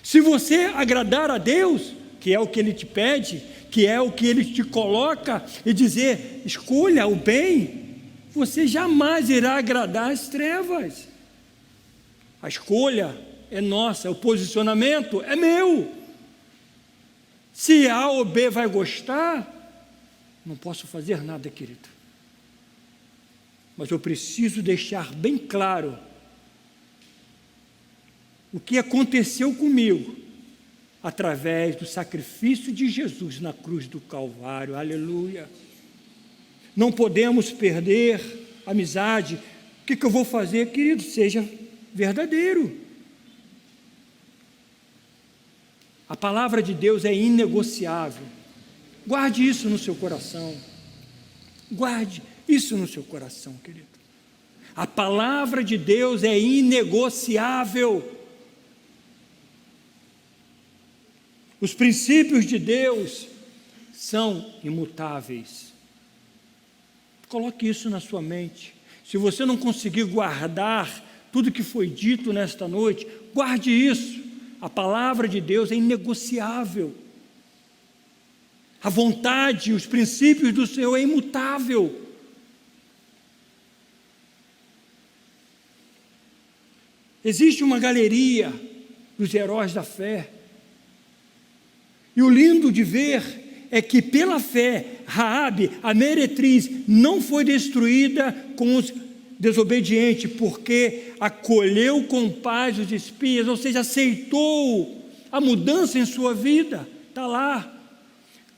Se você agradar a Deus, que é o que Ele te pede, que é o que Ele te coloca, e dizer, escolha o bem, você jamais irá agradar as trevas. A escolha é nossa, o posicionamento é meu. Se A ou B vai gostar, não posso fazer nada, querido. Mas eu preciso deixar bem claro o que aconteceu comigo através do sacrifício de Jesus na cruz do Calvário. Aleluia. Não podemos perder a amizade. O que eu vou fazer, querido? Seja verdadeiro. A palavra de Deus é inegociável. Guarde isso no seu coração. Guarde isso no seu coração, querido. A palavra de Deus é inegociável. Os princípios de Deus são imutáveis. Coloque isso na sua mente. Se você não conseguir guardar tudo que foi dito nesta noite, guarde isso. A palavra de Deus é inegociável. A vontade, os princípios do Senhor é imutável. Existe uma galeria dos heróis da fé. E o lindo de ver é que pela fé, Raabe, a meretriz, não foi destruída com os desobedientes, porque acolheu com paz os espias, ou seja, aceitou a mudança em sua vida. Está lá.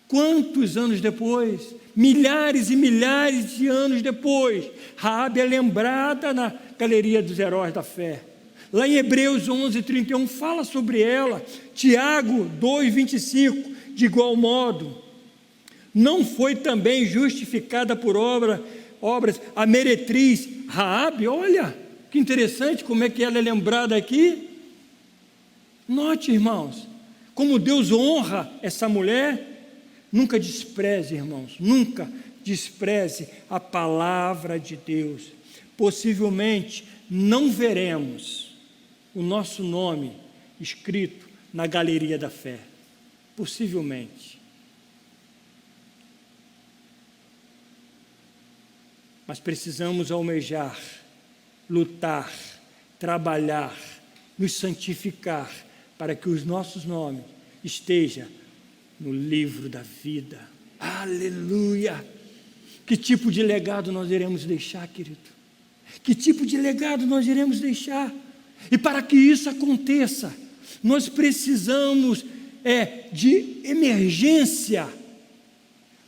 Quantos anos depois? Milhares e milhares de anos depois, Raabe é lembrada na galeria dos heróis da fé. Lá em Hebreus 11:31 fala sobre ela. Tiago 2:25, de igual modo, não foi também justificada por obras a meretriz Raabe? Olha, que interessante como é que ela é lembrada aqui. Note, irmãos, como Deus honra essa mulher. Nunca despreze, irmãos, nunca despreze a palavra de Deus. Possivelmente não veremos o nosso nome escrito na galeria da fé. Possivelmente. Mas precisamos almejar, lutar, trabalhar, nos santificar, para que os nossos nomes estejam no livro da vida. Aleluia! Que tipo de legado nós iremos deixar, querido? Que tipo de legado nós iremos deixar? E para que isso aconteça, nós precisamos de emergência,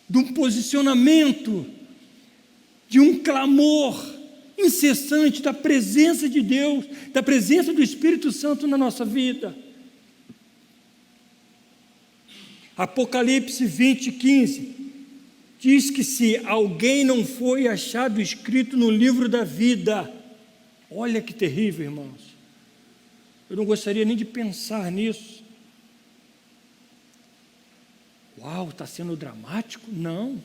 de um posicionamento, de um clamor incessante da presença de Deus, da presença do Espírito Santo na nossa vida. Apocalipse 20:15 diz que se alguém não foi achado escrito no livro da vida, olha que terrível, irmãos, eu não gostaria nem de pensar nisso. Uau, está sendo dramático? Não.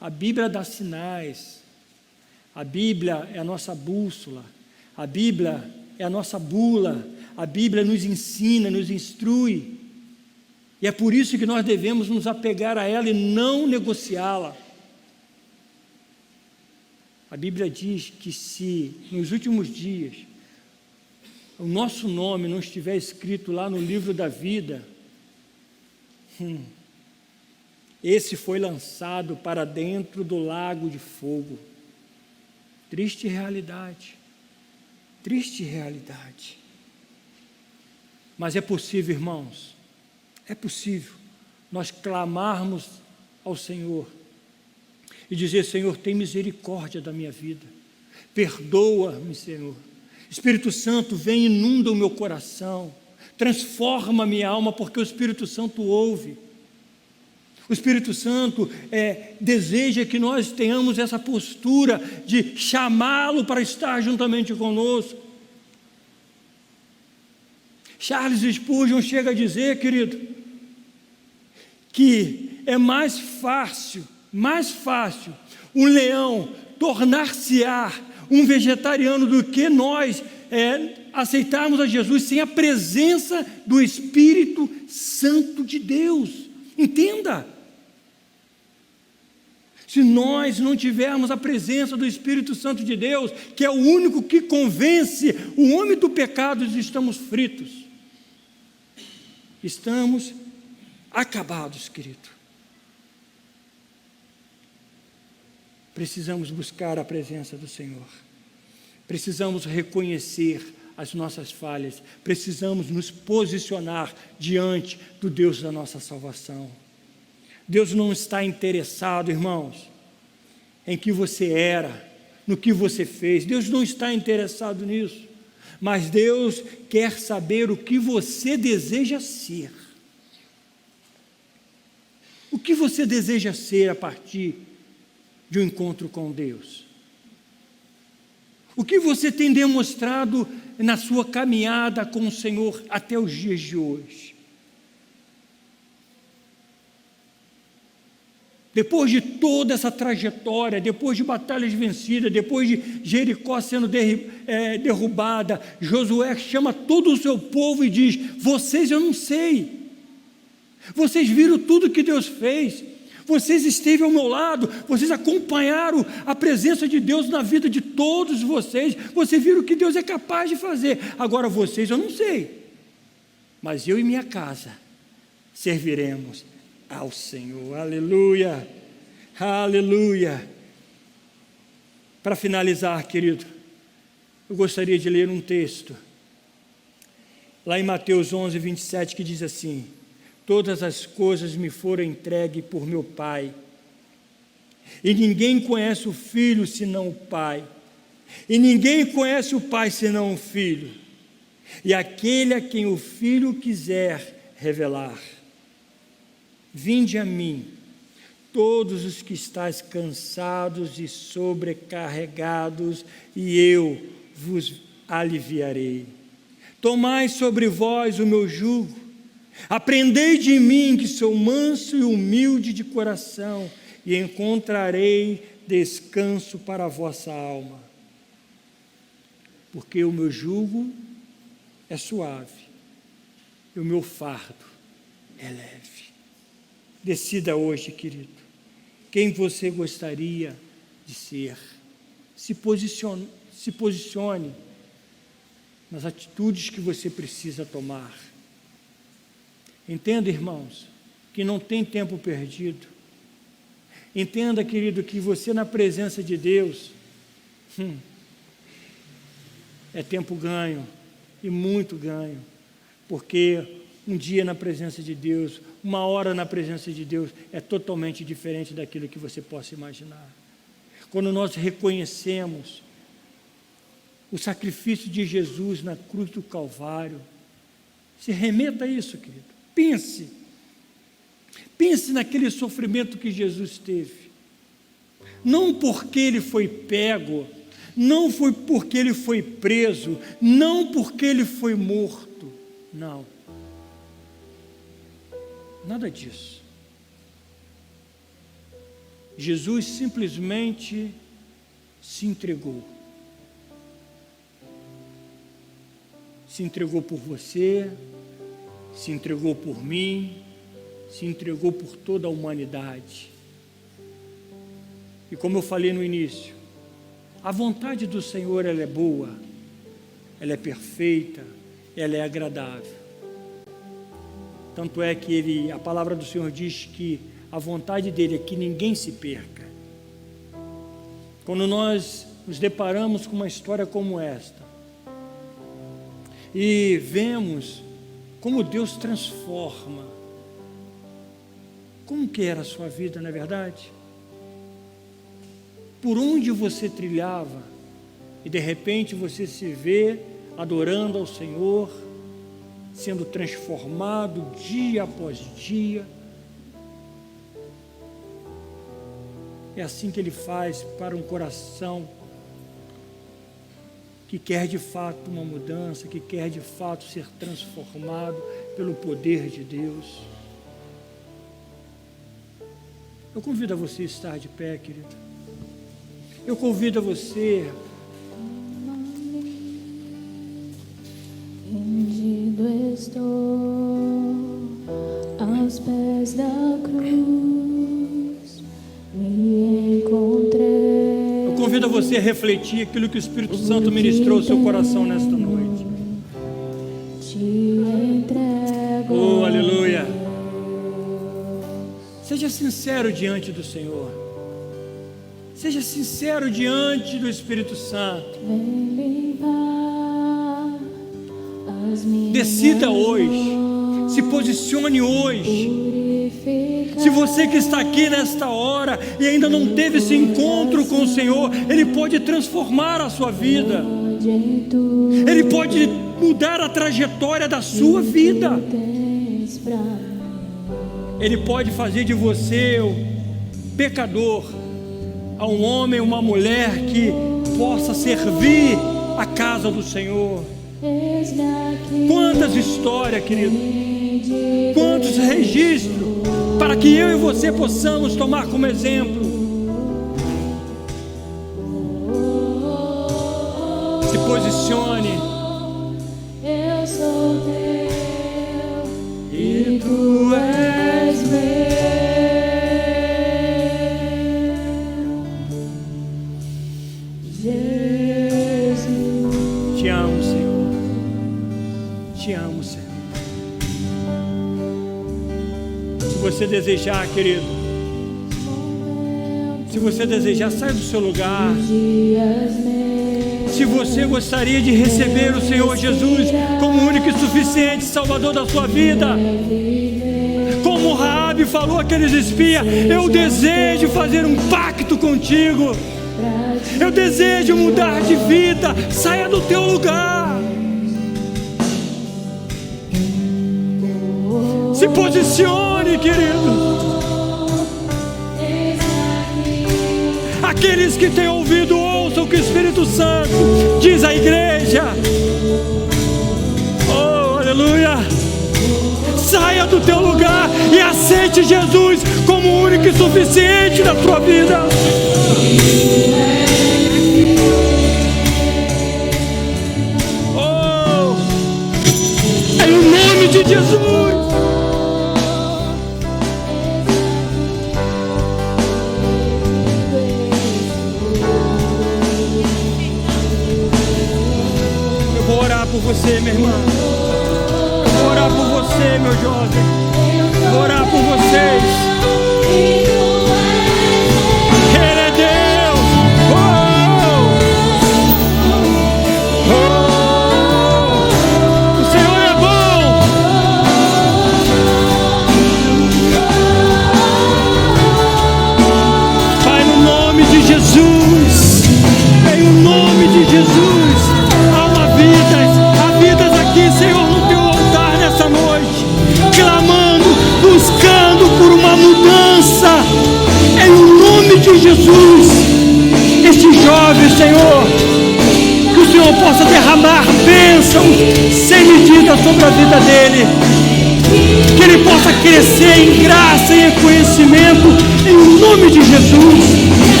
A Bíblia dá sinais, a Bíblia é a nossa bússola, a Bíblia é a nossa bula, a Bíblia nos ensina, nos instrui, e é por isso que nós devemos nos apegar a ela e não negociá-la. A Bíblia diz que se nos últimos dias o nosso nome não estiver escrito lá no livro da vida, esse foi lançado para dentro do lago de fogo. Triste realidade, triste realidade. Mas é possível, irmãos, é possível nós clamarmos ao Senhor e dizer: Senhor, tem misericórdia da minha vida, perdoa-me, Senhor. Espírito Santo, vem e inunda o meu coração, transforma a minha alma, porque o Espírito Santo ouve. O Espírito Santo deseja que nós tenhamos essa postura de chamá-lo para estar juntamente conosco. Charles Spurgeon chega a dizer, querido, que é mais fácil um leão tornar-se-á um vegetariano do que nós aceitarmos a Jesus sem a presença do Espírito Santo de Deus. Entenda, se nós não tivermos a presença do Espírito Santo de Deus, que é o único que convence o homem do pecado, estamos fritos, estamos acabados, querido. Precisamos buscar a presença do Senhor, precisamos reconhecer as nossas falhas, precisamos nos posicionar diante do Deus da nossa salvação. Deus não está interessado, irmãos, em que você era, no que você fez. Deus não está interessado nisso, mas Deus quer saber o que você deseja ser. O que você deseja ser a partir de um encontro com Deus? O que você tem demonstrado na sua caminhada com o Senhor até os dias de hoje? Depois de toda essa trajetória, depois de batalhas vencidas, depois de Jericó sendo derrubada, Josué chama todo o seu povo e diz: vocês eu não sei, vocês viram tudo que Deus fez, vocês esteve ao meu lado, vocês acompanharam a presença de Deus na vida de todos vocês, vocês viram o que Deus é capaz de fazer. Agora vocês eu não sei, mas eu e minha casa serviremos ao Senhor. Aleluia, aleluia. Para finalizar, querido, eu gostaria de ler um texto lá em Mateus 11, 27, que diz assim: todas as coisas me foram entregues por meu Pai, e ninguém conhece o Filho senão o Pai, e ninguém conhece o Pai senão o Filho, e aquele a quem o Filho quiser revelar. Vinde a mim, todos os que estáis cansados e sobrecarregados, e eu vos aliviarei. Tomai sobre vós o meu jugo, aprendei de mim, que sou manso e humilde de coração, e encontrarei descanso para a vossa alma. Porque o meu jugo é suave, e o meu fardo é leve. Decida hoje, querido, quem você gostaria de ser. Se posicione nas atitudes que você precisa tomar. Entenda, irmãos, que não tem tempo perdido. Entenda, querido, que você na presença de Deus é tempo ganho, e muito ganho, porque um dia na presença de Deus, uma hora na presença de Deus é totalmente diferente daquilo que você possa imaginar. Quando nós reconhecemos o sacrifício de Jesus na cruz do Calvário, se remeta a isso, querido. Pense naquele sofrimento que Jesus teve. Não porque ele foi pego, não foi porque ele foi preso, não porque ele foi morto. Não. Nada disso. Jesus simplesmente se entregou. Se entregou por você, se entregou por mim, se entregou por toda a humanidade. E como eu falei no início, a vontade do Senhor, ela é boa, ela é perfeita, ela é agradável. Tanto é que a palavra do Senhor diz que a vontade dele é que ninguém se perca. Quando nós nos deparamos com uma história como esta, e vemos como Deus transforma, como que era a sua vida, não é verdade? Por onde você trilhava, e de repente você se vê adorando ao Senhor, sendo transformado dia após dia. É assim que Ele faz para um coração que quer de fato uma mudança, que quer de fato ser transformado pelo poder de Deus. Eu convido a você a estar de pé, querido. Eu convido a você. Rendido estou aos pés da cruz, me encontrei. Eu convido a você a refletir aquilo que o Espírito Santo ministrou ao seu coração nesta noite. Te entrego. Oh, aleluia. Seja sincero diante do Senhor. Seja sincero diante do Espírito Santo. Decida hoje. Se posicione hoje. Se você que está aqui nesta hora e ainda não teve esse encontro com o Senhor, Ele pode transformar a sua vida. Ele pode mudar a trajetória da sua vida. Ele pode fazer de você o pecador a um homem, uma mulher que possa servir a casa do Senhor. Quantas histórias, querido, quantos registros, para que eu e você possamos tomar como exemplo. Se posicione. Eu sou teu E tu és meu. Jesus. Te amo, Senhor. Te amo, Senhor. Se você desejar, querido, se você desejar, sai do seu lugar. Se você gostaria de receber o Senhor Jesus como o único e suficiente Salvador da sua vida, como Raabe falou àqueles espias, eu desejo fazer um pacto contigo, eu desejo mudar de vida. Saia do teu lugar, se posicione, querido. Aqueles que têm ouvido, ouçam o que o Espírito Santo diz à igreja. Oh, aleluia. Saia do teu lugar e aceite Jesus como o único e suficiente da tua vida. Oh, em nome de Jesus. você, minha irmã. Vou orar por você, meu jovem. Vou orar por vocês. Ele é Deus. O Senhor é bom. Pai, no nome de Jesus, em nome de Jesus, há vidas aqui, Senhor, no teu altar nessa noite, clamando, buscando por uma mudança, em nome de Jesus. Este jovem, Senhor, que o Senhor possa derramar bênçãos sem medida sobre a vida dele, que ele possa crescer em graça e em conhecimento, em nome de Jesus.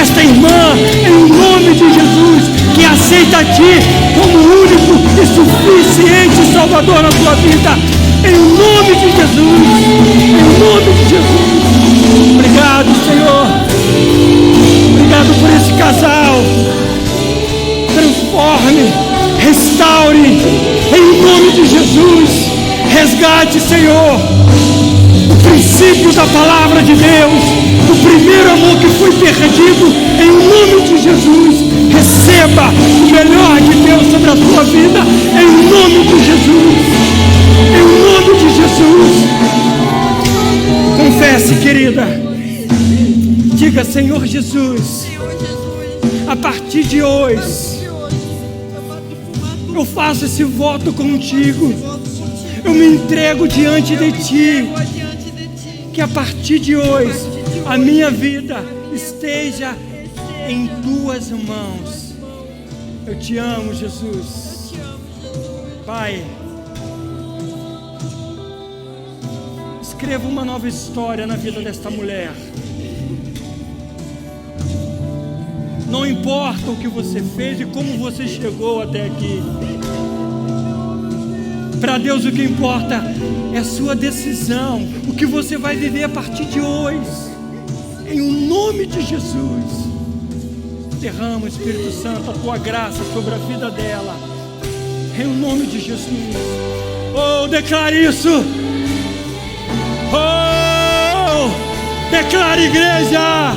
Esta irmã, em nome de Jesus, que aceita a Ti como o único e suficiente Salvador na sua vida, em nome de Jesus, em nome de Jesus. Obrigado, Senhor. Obrigado por esse casal. Transforme, restaure, em nome de Jesus. Resgate, Senhor, o princípio da palavra de Deus, o primeiro amor que foi perdido, em nome de Jesus. Receba o melhor de Deus sobre a sua vida, em nome de Jesus, em nome de Jesus. Confesse, querida, diga: Senhor Jesus, a partir de hoje eu faço esse voto contigo, eu me entrego diante de Ti, que a partir de hoje a minha vida esteja em Tuas mãos. Eu Te amo, Jesus. Pai, escreva uma nova história na vida desta mulher. Não importa o que você fez e como você chegou até aqui. Para Deus o que importa é a sua decisão, o que você vai viver a partir de hoje. Em nome de Jesus, derrama, Espírito Santo, a Tua graça sobre a vida dela. Em nome de Jesus. Oh, declare isso. Oh, declare, igreja.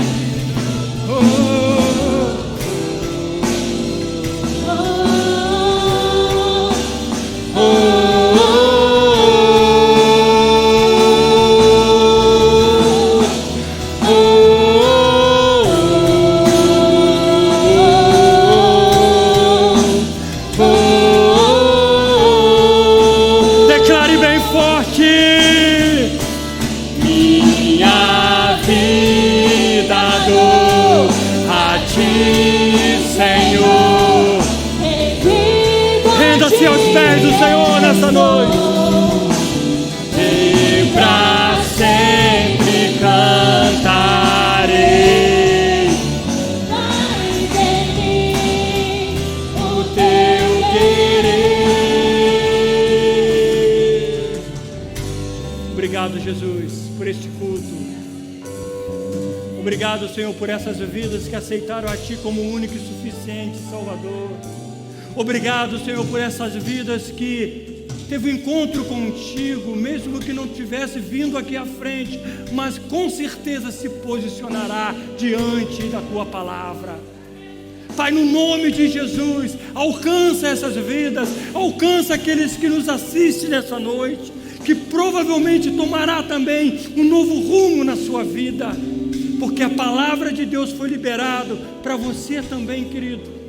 Oh. Essa noite e pra sempre cantarei o Teu querer. Obrigado, Jesus, por este culto. Obrigado, Senhor, por essas vidas que aceitaram a Ti como o único e suficiente Salvador. Obrigado, Senhor, por essas vidas que teve um encontro contigo, mesmo que não tivesse vindo aqui à frente, mas com certeza se posicionará diante da Tua palavra. Pai, no nome de Jesus, alcança essas vidas, alcança aqueles que nos assistem nessa noite, que provavelmente tomará também um novo rumo na sua vida, porque a palavra de Deus foi liberada para você também, querido.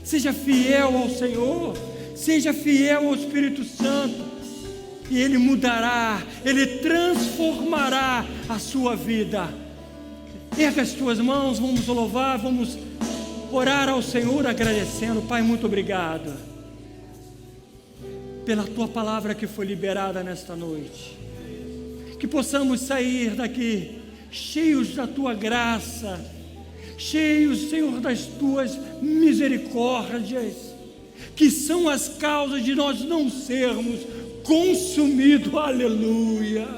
Seja fiel ao Senhor, seja fiel ao Espírito Santo, e Ele mudará, Ele transformará a sua vida. Erga as tuas mãos, vamos louvar, vamos orar ao Senhor agradecendo. Pai, muito obrigado pela Tua palavra que foi liberada nesta noite, que possamos sair daqui cheios da Tua graça, cheios, Senhor, das Tuas misericórdias, que são as causas de nós não sermos consumidos, aleluia.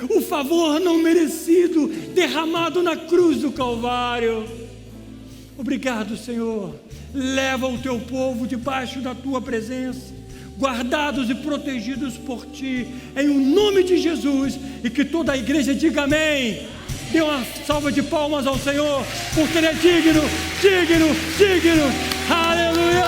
O favor não merecido derramado na cruz do Calvário. Obrigado, Senhor. Leva o Teu povo debaixo da Tua presença, guardados e protegidos por Ti, em o nome de Jesus, e que toda a igreja diga amém. Dê uma salva de palmas ao Senhor, porque Ele é digno, digno, digno. Aleluia!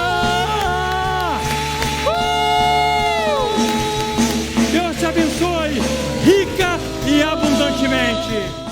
Deus te abençoe, rica e abundantemente.